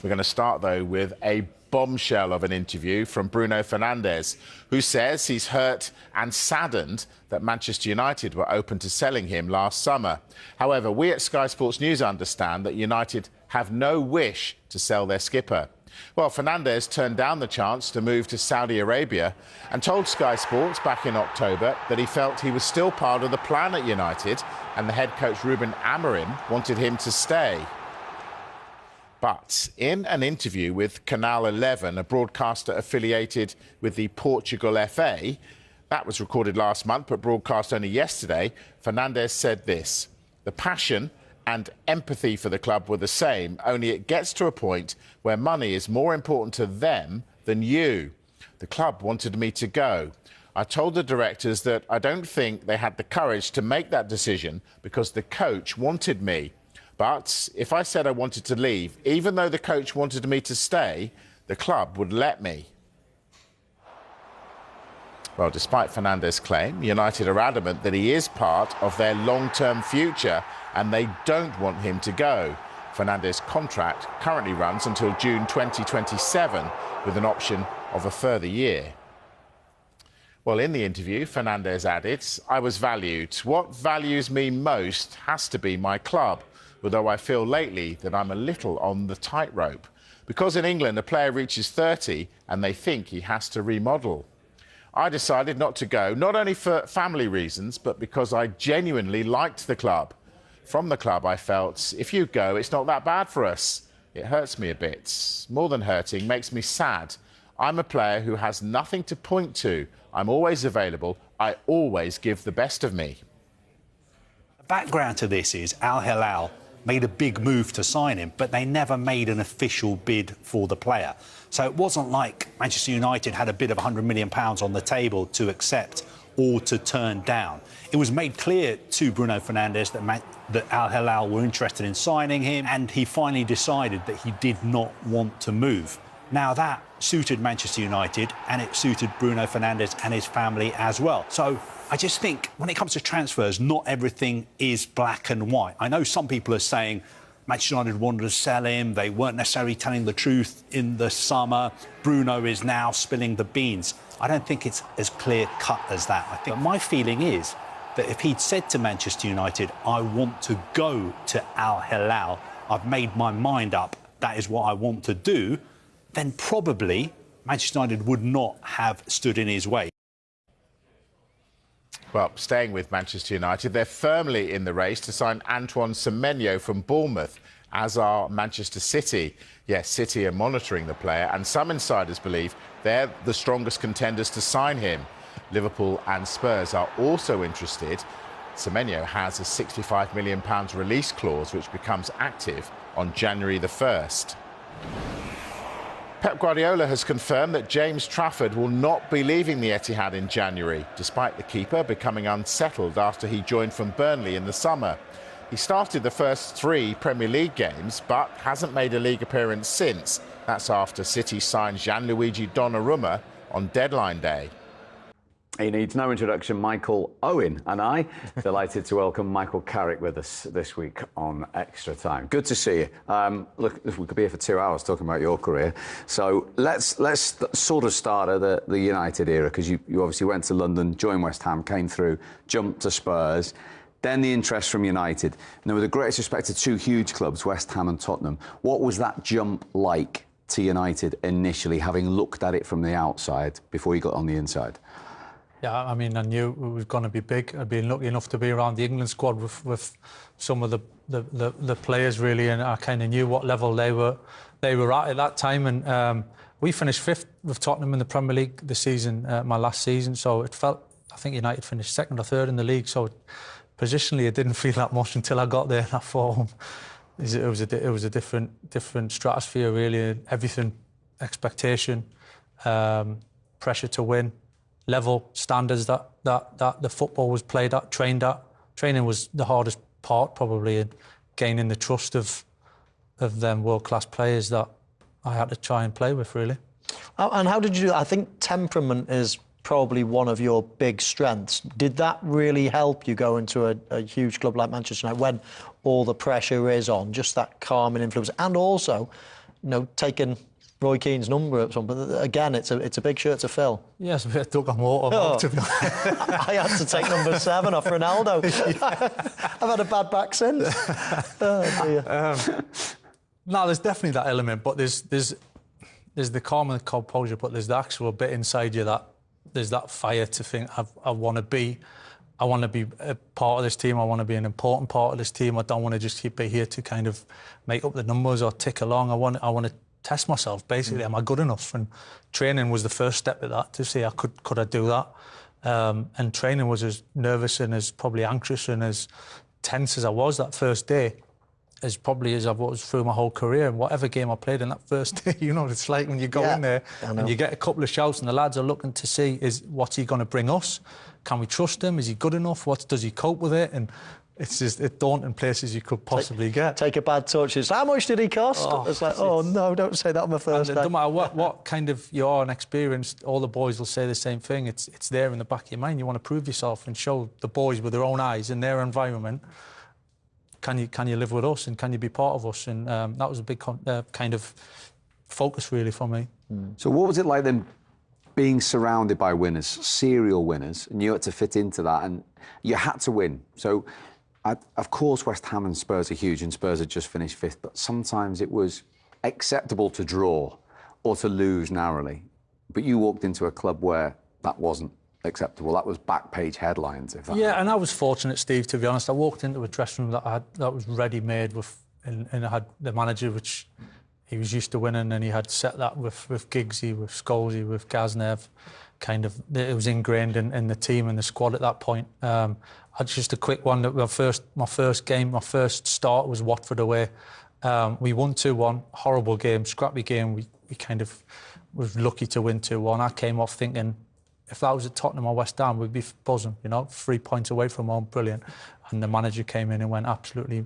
We're going to start, though, with a bombshell of an interview from Bruno Fernandes, who says he's hurt and saddened that Manchester United were open to selling him last summer. However, we at Sky Sports News understand that United have no wish to sell their skipper. Well, Fernandes turned down the chance to move to Saudi Arabia and told Sky Sports back in October that he felt he was still part of the plan at United and the head coach Ruben Amorim wanted him to stay. But in an interview with Canal 11, a broadcaster affiliated with the Portugal FA, that was recorded last month but broadcast only yesterday, Fernandes said this: "The passion and empathy for the club were the same, only it gets to a point where money is more important to them than you. The club wanted me to go. I told the directors that I don't think they had the courage to make that decision because the coach wanted me. But if I said I wanted to leave, even though the coach wanted me to stay, the club would let me." Well, despite Fernandes' claim, United are adamant that he is part of their long-term future and they don't want him to go. Fernandes' contract currently runs until June 2027 with an option of a further year. Well, in the interview, Fernandes added, "I was valued. What values me most has to be my club, although I feel lately that I'm a little on the tightrope. Because in England, a player reaches 30 and they think he has to remodel. I decided not to go, not only for family reasons, but because I genuinely liked the club. From the club, I felt, if you go, it's not that bad for us. It hurts me a bit. More than hurting, makes me sad. I'm a player who has nothing to point to. I'm always available. I always give the best of me." The background to this is Al Hilal made a big move to sign him, but they never made an official bid for the player. So it wasn't like Manchester United had a bid of £100 million on the table to accept or to turn down. It was made clear to Bruno Fernandes that Al Hilal were interested in signing him, and he finally decided that he did not want to move. Now, that suited Manchester United, and it suited Bruno Fernandes and his family as well. So I just think when it comes to transfers, not everything is black and white. I know some people are saying Manchester United wanted to sell him, they weren't necessarily telling the truth in the summer. Bruno is now spilling the beans. I don't think it's as clear-cut as that. I think my feeling is that if he'd said to Manchester United, "I want to go to Al Hilal, I've made my mind up, that is what I want to do," then probably Manchester United would not have stood in his way. Well, staying with Manchester United, they're firmly in the race to sign Antoine Semenyo from Bournemouth, as are Manchester City. Yes, City are monitoring the player, and some insiders believe they're the strongest contenders to sign him. Liverpool and Spurs are also interested. Semenyo has a £65 million release clause, which becomes active on January the 1st. Pep Guardiola has confirmed that James Trafford will not be leaving the Etihad in January, despite the keeper becoming unsettled after he joined from Burnley in the summer. He started the first 3 Premier League games, but hasn't made a league appearance since. That's after City signed Gianluigi Donnarumma on deadline day. He needs no introduction. Michael Owen and I delighted to welcome Michael Carrick with us this week on Extra Time. Good to see you. Look, we could be here for 2 hours talking about your career. So let's sort of start at the United era, because you obviously went to London, joined West Ham, came through, jumped to Spurs, then the interest from United. Now, with the greatest respect to 2 huge clubs, West Ham and Tottenham, what was that jump like to United initially, having looked at it from the outside before you got on the inside? Yeah, I mean, I knew it was going to be big. I'd been lucky enough to be around the England squad with some of the players, really, and I kind of knew what level they were at that time. And we finished 5th with Tottenham in the Premier League this season, my last season. So it felt, I think United finished 2nd or 3rd in the league. So positionally, it didn't feel that much until I got there. And I thought it was a different stratosphere, really. Everything, expectation, pressure to win. Level standards that the football was played at, trained at. Training was the hardest part, probably, in gaining the trust of them world-class players that I had to try and play with, really. And how did you do that? I think temperament is probably one of your big strengths. Did that really help you go into a huge club like Manchester United when all the pressure is on, just that calming influence? And also, taking Roy Keane's number at something. Again, it's a big shirt to fill. Yeah, it's a bit of duck and water, to be honest. I had to take number 7 off Ronaldo. I've had a bad back since. Oh, dear. No, there's definitely that element, but there's the calm and the composure, but there's the actual bit inside you that there's that fire to think I want to be a part of this team. I want to be an important part of this team. I don't want to just be here to kind of make up the numbers or tick along. I want to test myself, basically. Am I good enough? And training was the first step of that, to see could I do that. And training was as nervous and as probably anxious and as tense as I was that first day, as probably as I was through my whole career. And whatever game I played in that first day, you know what it's like when you go in there and you get a couple of shouts and the lads are looking to see, what's he going to bring us? Can we trust him? Is he good enough? Does he cope with it? And it's just a daunting places you could possibly get. Take a bad touch. It's, how much did he cost? It's like, oh no, don't say that on the first day. No matter what kind of you are and experienced, all the boys will say the same thing. It's there in the back of your mind. You want to prove yourself and show the boys with their own eyes in their environment. Can you live with us and can you be part of us? And that was a big kind of focus really for me. So what was it like then being surrounded by winners, serial winners, and you had to fit into that and you had to win? So of course West Ham and Spurs are huge and Spurs had just finished 5th, but sometimes it was acceptable to draw or to lose narrowly. But you walked into a club where that wasn't acceptable. That was back page headlines. And I was fortunate, Steve, to be honest. I walked into a dressing room that was ready made and I had the manager, which he was used to winning, and he had set that with Giggsy, with Scholesy, with Gaznev. Kind of, it was ingrained in the team and the squad at that point. Just a quick one. My first start was Watford away. We won 2-1. Horrible game, scrappy game. We kind of was lucky to win 2-1. I came off thinking, if that was at Tottenham or West Ham, we'd be buzzing, 3 points away from home, brilliant. And the manager came in and went absolutely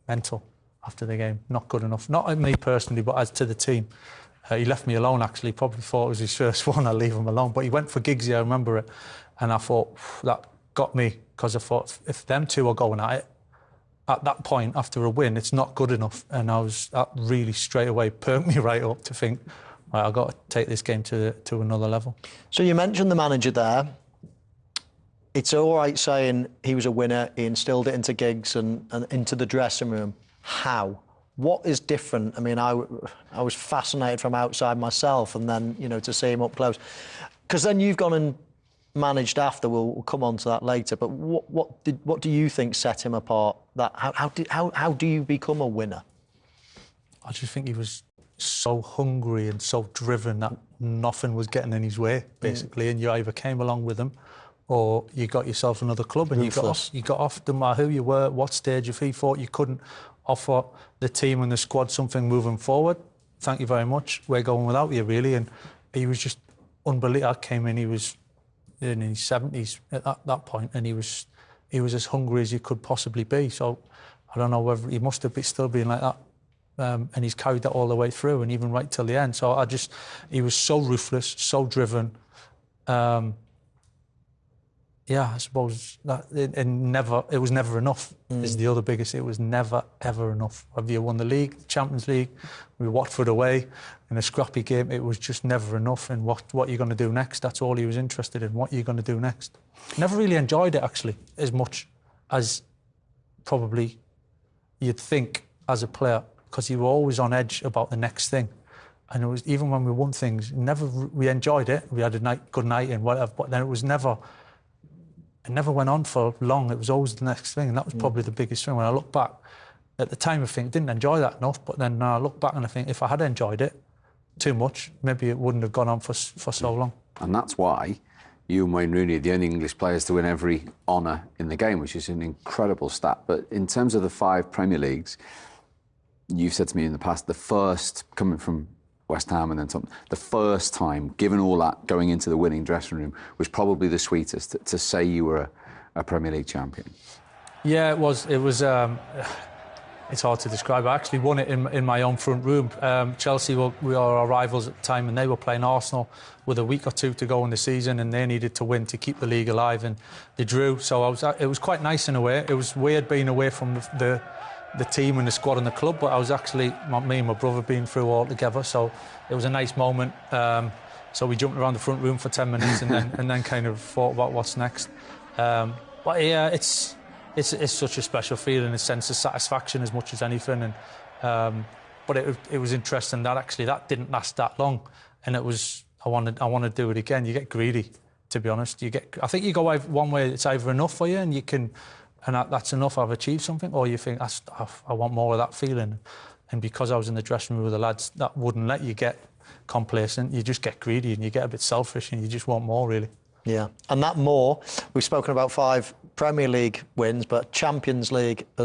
mental after the game. Not good enough. Not at me personally, but as to the team. He left me alone, actually. Probably thought it was his first one. I'll leave him alone. But he went for Giggsy, I remember it. And I thought, that got me, because I thought, if them two are going at it, at that point, after a win, it's not good enough. And that really straight away perked me right up to think, right, I've got to take this game to another level. So you mentioned the manager there. It's all right saying he was a winner, he instilled it into Giggs and into the dressing room. How? What is different? I mean, I was fascinated from outside myself, and then, to see him up close. Because then you've gone and managed after. We'll come on to that later. But what do you think set him apart? How do you become a winner? I just think he was so hungry and so driven that nothing was getting in his way, basically. And you either came along with him, or you got yourself another club and you got off. Didn't matter who you were, what stage. If he thought you couldn't offer the team and the squad something moving forward, thank you very much, we're going without you, really. And he was just unbelievable. I came in, he was in his 70s at that point, and he was as hungry as he could possibly be. So I don't know whether he must have still been like that, and he's carried that all the way through and even right till the end. So he was so ruthless, so driven. I suppose that it was never enough is the other biggest. It was never, ever enough. Have you won the league, the Champions League, with Watford away in a scrappy game? It was just never enough. And what are you going to do next? That's all he was interested in. What are you going to do next? Never really enjoyed it, actually, as much as probably you'd think as a player, because you were always on edge about the next thing. And it was, even when we won things, we enjoyed it. We had a good night and whatever, but then it never went on for long. It was always the next thing, and that was probably the biggest thing. When I look back, at the time I think I didn't enjoy that enough, but then I look back and I think if I had enjoyed it too much, maybe it wouldn't have gone on for so long. And that's why you and Wayne Rooney are the only English players to win every honour in the game, which is an incredible stat. But in terms of the 5 Premier Leagues, you've said to me in the past, the first, coming from West Ham and then Tottenham, the first time, given all that, going into the winning dressing room, was probably the sweetest, to say you were a Premier League champion. Yeah, it was. It's hard to describe. I actually won it in my own front room. Chelsea we were our rivals at the time, and they were playing Arsenal with a week or two to go in the season, and they needed to win to keep the league alive, and they drew. So it was quite nice in a way. It was weird being away from the the team and the squad and the club, but I was actually, me and my brother being through all together, so it was a nice moment. So we jumped around the front room for 10 minutes and then kind of thought about what's next. But yeah, it's such a special feeling, a sense of satisfaction as much as anything. And but it was interesting that actually that didn't last that long, and it was I want to do it again. You get greedy, to be honest. I think you go one way, it's either enough for you and you can, and that's enough, I've achieved something, or you think I want more of that feeling. And because I was in the dressing room with the lads, that wouldn't let you get complacent. You just get greedy and you get a bit selfish and you just want more, really. Yeah, and that more, we've spoken about 5 Premier League wins, but Champions League as